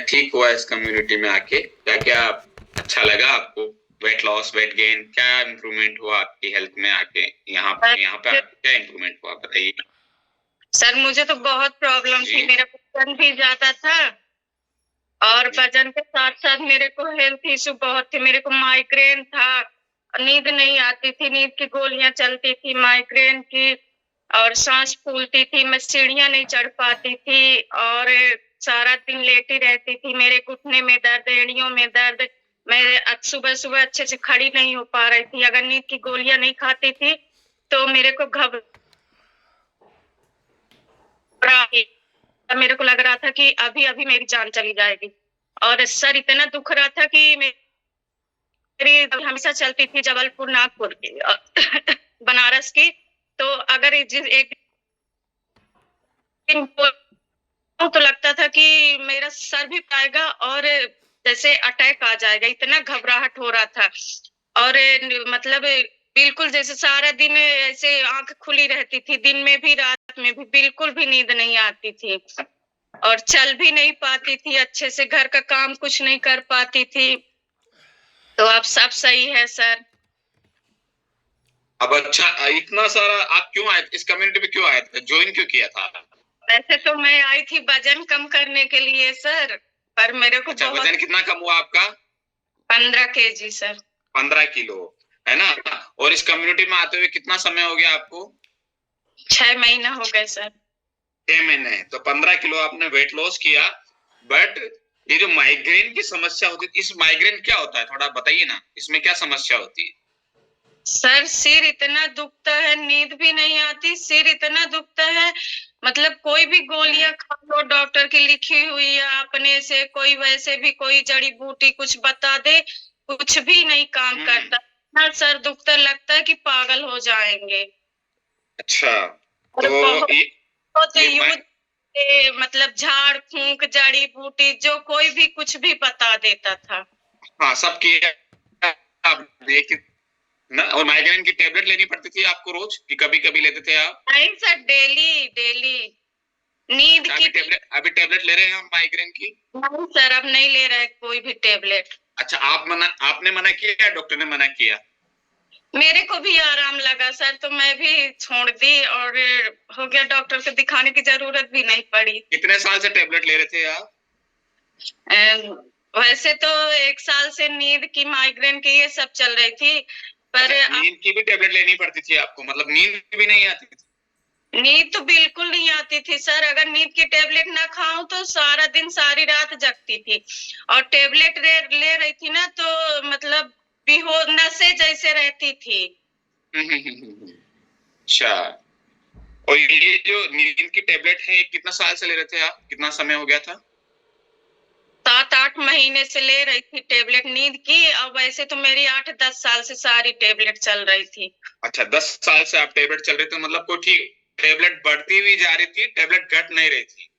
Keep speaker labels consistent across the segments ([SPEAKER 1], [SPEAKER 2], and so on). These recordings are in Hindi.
[SPEAKER 1] ठीक हुआ इस कम्युनिटी में आके? क्या क्या अच्छा लगा आपको? वेट लॉस, वेट गेन, क्या इम्प्रूवमेंट हुआ आपकी हेल्थ में आके? यहाँ यहाँ पे क्या इम्प्रूवमेंट हुआ बताइए?
[SPEAKER 2] सर मुझे तो बहुत प्रॉब्लम थी, मेरा वजन भी ज्यादा था और वजन के साथ साथ मेरे को हेल्थ इशू बहुत थे। मेरे को माइग्रेन था, नींद नहीं आती थी, नींद की गोलियां चलती थी माइग्रेन की, और सांस फूलती थी, मैं सीढ़ियां नहीं चढ़ पाती थी और सारा दिन लेटी रहती थी। मेरे घुटने में दर्द, एड़ियों में दर्द, मैं सुबह सुबह अच्छे से खड़ी नहीं हो पा रही थी। अगर नींद की गोलियां नहीं खाती थी तो मेरे को मेरे को लग रहा था कि अभी अभी मेरी जान चली जाएगी। और सर इतना दुख रहा था कि मेरी हमेशा चलती थी जबलपुर नागपुर की बनारस की, तो अगर एक दिन तो लगता था कि मेरा सर भी पाएगा और जैसे अटैक आ जाएगा, इतना घबराहट हो रहा था। और मतलब बिल्कुल जैसे सारा दिन ऐसे आंख खुली रहती थी, दिन में भी रात में भी बिल्कुल भी नींद नहीं आती थी और चल भी नहीं पाती थी अच्छे से, घर का काम कुछ नहीं कर पाती थी। तो अब सब सही है सर।
[SPEAKER 1] अब अच्छा, इतना सारा आप क्यों आए इस कम्युनिटी में? क्यों आए थे? ज्वाइन क्यों किया था?
[SPEAKER 2] वैसे तो मैं आई थी वजन कम करने के लिए सर, पर मेरे को
[SPEAKER 1] अच्छा, वजन कितना कम हुआ आपका?
[SPEAKER 2] 15 केजी सर।
[SPEAKER 1] 15 किलो, है ना? और इस कम्युनिटी में आते हुए कितना समय हो गया आपको?
[SPEAKER 2] 6 महीना हो गए सर।
[SPEAKER 1] 6 महीने। तो 15 किलो आपने वेट लॉस किया, बट ये जो माइग्रेन की समस्या होती है, इस माइग्रेन क्या होता है थोड़ा बताइए ना, इसमें क्या समस्या होती है?
[SPEAKER 2] सर सिर इतना दुखता है, नींद भी नहीं आती, सिर इतना दुखता है, मतलब कोई भी गोलियां खा लो डॉक्टर की लिखी हुई या अपने से कोई वैसे भी कोई जड़ी बूटी कुछ बता दे, कुछ भी नहीं काम करता। इतना सर दुखता, लगता है कि पागल हो जाएंगे।
[SPEAKER 1] अच्छा,
[SPEAKER 2] और
[SPEAKER 1] तो
[SPEAKER 2] बहुत
[SPEAKER 1] ये
[SPEAKER 2] मतलब झाड़ फूंक जड़ी बूटी जो कोई भी कुछ भी बता देता था।
[SPEAKER 1] हाँ, सब किया आपने ना? और माइग्रेन की टेबलेट लेनी पड़ती थी आपको रोज कि कभी-कभी लेते थे आप?
[SPEAKER 2] नहीं सर, डेली डेली नींद
[SPEAKER 1] अच्छा,
[SPEAKER 2] की।
[SPEAKER 1] अभी टेबलेट ले रहे हैं हम माइग्रेन की?
[SPEAKER 2] नहीं सर, अब नहीं ले रहा है कोई भी टेबलेट।
[SPEAKER 1] अच्छा, आपने मना किया या डॉक्टर ने मना किया?
[SPEAKER 2] मेरे को भी आराम लगा सर, तो मैं भी छोड़ दी और हो गया, डॉक्टर से दिखाने की जरूरत भी नहीं पड़ी।
[SPEAKER 1] कितने साल से टेबलेट ले रहे थे आप?
[SPEAKER 2] वैसे तो 1 साल से नींद की, माइग्रेन की, ये सब चल रही थी, पर
[SPEAKER 1] अच्छा, नींद की भी टेबलेट लेनी पड़ती थी आपको? मतलब नींद भी नहीं आती थी?
[SPEAKER 2] नींद तो बिल्कुल नहीं आती थी सर। अगर नींद की टेबलेट ना खाऊं तो सारा दिन सारी रात जगती थी, और टेबलेट ले रही थी ना तो मतलब नशे जैसे रहती थी।
[SPEAKER 1] अच्छा, और ये जो नींद की टेबलेट है, ये कितना साल से ले रहे थे आप? कितना समय हो गया था?
[SPEAKER 2] 7-8 महीने से ले रही थी टेबलेट नींद की, और वैसे तो मेरी 8-10 साल से सारी टेबलेट चल रही थी।
[SPEAKER 1] अच्छा, 10 साल से आप टेबलेट चल रहे थे, मतलब कोई ठीक टेबलेट बढ़ती हुई जा रही थी, टेबलेट घट नहीं रही थी,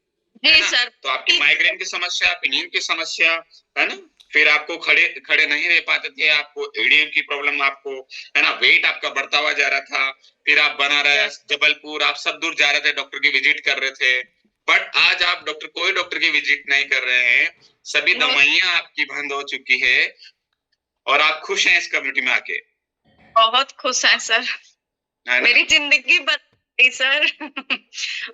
[SPEAKER 1] है
[SPEAKER 2] जी
[SPEAKER 1] ना?
[SPEAKER 2] सर।
[SPEAKER 1] तो आपकी माइग्रेन की समस्या, आपकी नींद की समस्या, है ना? फिर आपको खड़े खड़े नहीं रह पाते थे, आपको एडीएम की प्रॉब्लम, आपको, है ना? वेट आपका बढ़ता हुआ जा रहा था, फिर आप बनारस, जबलपुर, आप सब दूर जा रहे थे, डॉक्टर की विजिट कर रहे थे। बट आज आप कोई डॉक्टर की विजिट नहीं कर रहे हैं, सभी दवाइयां आपकी बंद हो चुकी है और आप खुश हैं इस कम्युनिटी में आके?
[SPEAKER 2] बहुत खुश हैं सर, मेरी जिंदगी बदल गई सर।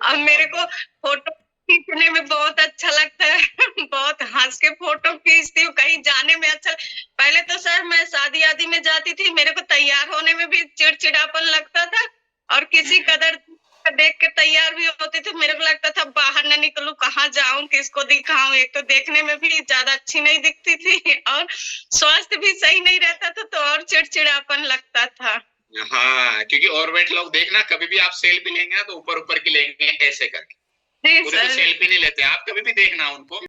[SPEAKER 2] अब मेरे को फोटो खींचने में बहुत अच्छा लगता है। बहुत हंस के फोटो खींचती हूँ, कहीं जाने में अच्छा। पहले तो सर मैं शादी आदि में जाती थी, मेरे को तैयार होने में भी चिड़चिड़ापन लगता था, और किसी कदर देख के तैयार भी होती थी, मेरे को लगता था बाहर न निकलूं, कहाँ जाऊं, किसको दिखाऊं। एक तो देखने में भी ज्यादा अच्छी नहीं दिखती थी और स्वास्थ्य भी सही नहीं रहता था, तो और चिड़चिड़ापन लगता था।
[SPEAKER 1] हाँ, क्योंकि और वेट लोग देखना, कभी भी आप सेल्फी लेंगे ना तो ऊपर ऊपर की लेंगे ऐसे करके,
[SPEAKER 2] जी
[SPEAKER 1] पूरे तो
[SPEAKER 2] सर।
[SPEAKER 1] सेल्फी नहीं लेते आप, कभी भी देखना उनको।